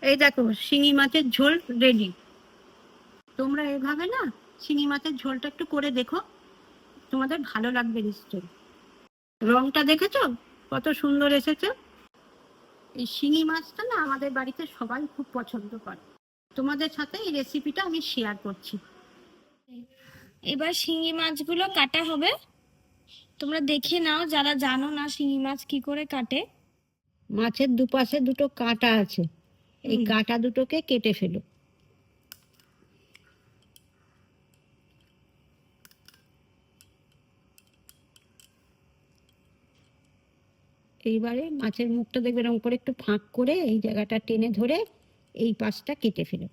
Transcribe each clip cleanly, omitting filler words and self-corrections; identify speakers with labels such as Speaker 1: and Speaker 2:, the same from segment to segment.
Speaker 1: এই দেখো শিঙি মাছের ঝোল রেডি। তোমরা এভাবে না শিঙি মাছের ঝোলটা একটু করে দেখো, তোমাদের ভালো লাগবে নিশ্চয়ই। রংটা দেখেছো কত সুন্দর এসেছে। এই শিঙি মাছটা না আমাদের বাড়িতে সবাই খুব পছন্দ করে। তোমাদের সাথে এই রেসিপিটা আমি শেয়ার করছি।
Speaker 2: এবার শিঙি মাছগুলো কাটা হবে। তোমরা দেখে নাও যারা জানো না শিঙি মাছ কি করে কাটে।
Speaker 1: মাছের দুপাশে দুটো কাঁটা আছে, এই কাঁটা দুটোকে কেটে ফেলো। এইবারে মাছের মুখটা দেখবে এরকম করে একটু ফাঁক করে এই জায়গাটা টেনে ধরে এই পাশটা কেটে ফেলো।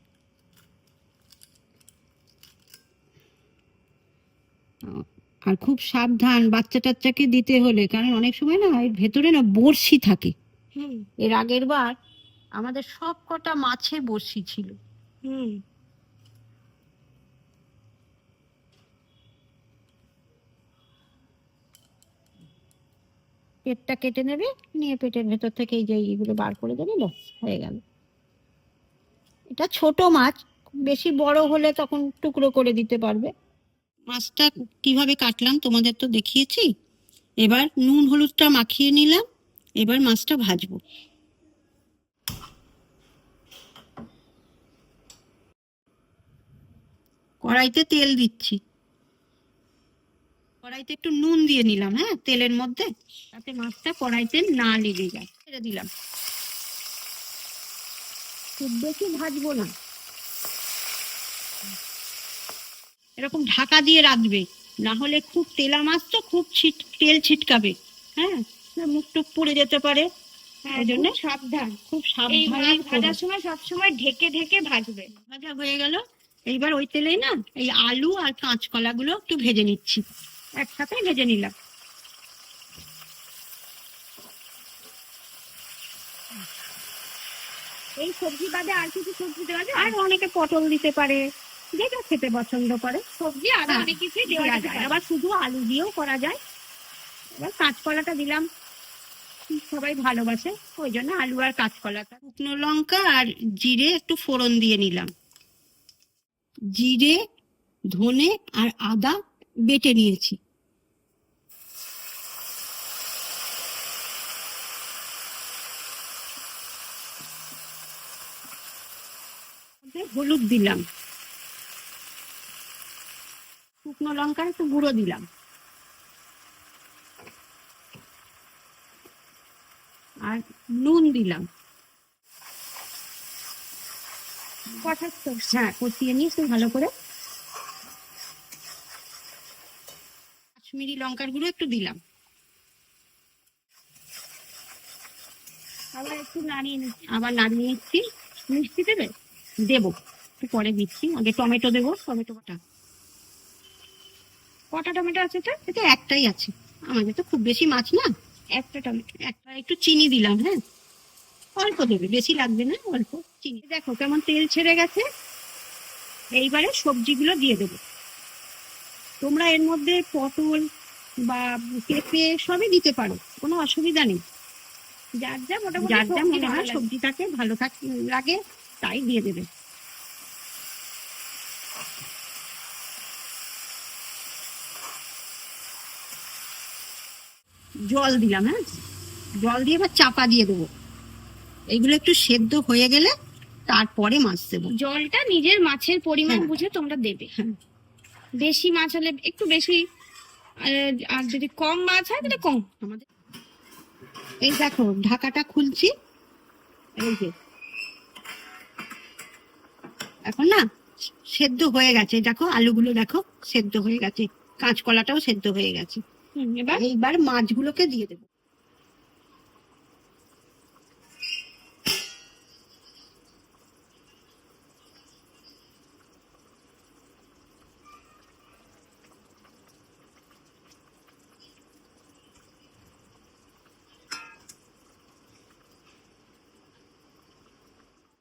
Speaker 1: আর খুব সাবধান বাচ্চা টাচ্চাকে দিতে হলে, কারণ অনেক সময় না এর ভেতরে না বড়শি থাকে। এর আগের বার আমাদের সব কটা মাছে বড়শি ছিল। পেটটা কেটে নেবে, নিয়ে পেটের ভেতর থেকে এই যে এইগুলো বার করে দেবে, ব্যাস হয়ে গেল। এটা ছোট মাছ, বেশি বড় হলে তখন টুকরো করে দিতে পারবে। মাছটা কিভাবে কাটলাম তোমাদের তো দেখিয়েছি। এবার নুন হলুদটা মাখিয়ে নিলাম, এবার মাছটা ভাজবো। কড়াইতে তেল দিচ্ছি, কড়াইতে একটু নুন দিয়ে নিলাম, হ্যাঁ তেলের মধ্যে, তাতে মাছটা কড়াইতে না লেগে যায়। ছেড়ে দিলাম, খুব বেশি ভাজবো না, এরকম ঢাকা দিয়ে রাখবে, না হলে খুব তেলা মাছ তো খুব তেল ছিটকাবে, হ্যাঁ মুখ টুক পুড়ে যেতে পারে।
Speaker 2: ওই জন্য সাবধান,
Speaker 1: খুব
Speaker 2: এই
Speaker 1: সাবধানে
Speaker 2: মাছ ভাজার সময় সবসময় ঢেকে ঢেকে ভাজবে।
Speaker 1: ভাজা হয়ে গেল। এইবার ওই তেলেই না এই আলু আর কাঁচকলা গুলো একটু ভেজে নিচ্ছি, একসাথে ভেজে নিলাম।
Speaker 2: এই সবজি বাদে আর কিছু সবজি দেওয়া যায়?
Speaker 1: আর অনেকে পটল দিতে পারে, যেটা খেতে পছন্দ করে।
Speaker 2: সবজি আরো অনেক কিছুই দেওয়া যায়,
Speaker 1: আবার শুধু আলু দিয়েও করা যায়। এবার কাঁচকলাটা দিলাম, সবাই ভালোবাসে ওই জন্য আলু আর কাঁচকলাটা। শুকনো লঙ্কা আর জিরে একটু ফোড়ন দিয়ে নিলাম। জিরে, ধনে আর আদা বেটে নিয়েছি। হলুদ দিলাম, শুকনো লঙ্কার একটু গুঁড়ো দিলাম, আর নুন দিলাম। হ্যাঁ কষিয়ে নিয়ে একটু ভালো করে। কাশ্মীরি লঙ্কার গুঁড়ো একটু দিলাম,
Speaker 2: আবার একটু নাড়িয়ে নিচ্ছি।
Speaker 1: আবার নাড়িয়ে নিচ্ছি। মিষ্টি দেবে? দেবো, একটু পরে দিচ্ছি। আগে টমেটো দেবো, টমেটোটা।
Speaker 2: কটা টমেটো আছে তো?
Speaker 1: এটা একটাই আছে, আমাদের তো খুব বেশি মাছ না।
Speaker 2: একটা টমেটো।
Speaker 1: একটা একটু চিনি দিলাম, হ্যাঁ অল্প দেবে, বেশি লাগবে না, অল্প চিনি। দেখো কেমন তেল ছেড়ে গেছে। এইবারে সবজিগুলো দিয়ে দেবো। তোমরা এর মধ্যে পটল বা পেঁপে সবই দিতে পারো, কোনো অসুবিধা নেই।
Speaker 2: যার যা মোটামুটি
Speaker 1: যার যা
Speaker 2: সবজি
Speaker 1: মনে হয়
Speaker 2: ভালো লাগে।
Speaker 1: সবজিটাকে ভালো লাগে তাই দিয়ে দেবে। জল দিলাম, হ্যাঁ জল দিয়ে এবার চাপা দিয়ে দেবো। এইগুলো একটু সেদ্ধ হয়ে গেলে তারপরে মাছ দেবো।
Speaker 2: জলটা নিজের মাছের পরিমাণ
Speaker 1: হ্যাঁ।
Speaker 2: বুঝে তোমরা দেবে।
Speaker 1: হ্যাঁ।
Speaker 2: বেশি মাছ হলে একটু বেশি, আর যদি কম মাছ হয় তাহলে কম।
Speaker 1: আমাদের এই দেখো ঢাকাটা খুলছি, এই যে এখন না সেদ্ধ হয়ে গেছে। দেখো আলুগুলো দেখো সেদ্ধ হয়ে গেছে, কাঁচকলাটাও সেদ্ধ হয়ে গেছে। এইবার মাছগুলোকে দিয়ে দেবো।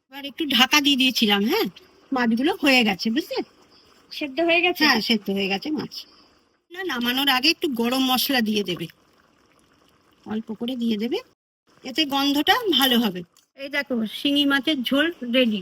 Speaker 1: এবার একটু ঢাকা দিয়ে দিয়েছিলাম, হ্যাঁ মাছগুলো হয়ে গেছে, বুঝলে
Speaker 2: সেদ্ধ হয়ে গেছে।
Speaker 1: হ্যাঁ সেদ্ধ হয়ে গেছে মাছ। না নামানোর আগে একটু গরম মশলা দিয়ে দেবে, অল্প করে দিয়ে দেবে, এতে গন্ধটা ভালো হবে। এই দেখো শিঙি মাছের ঝোল রেডি।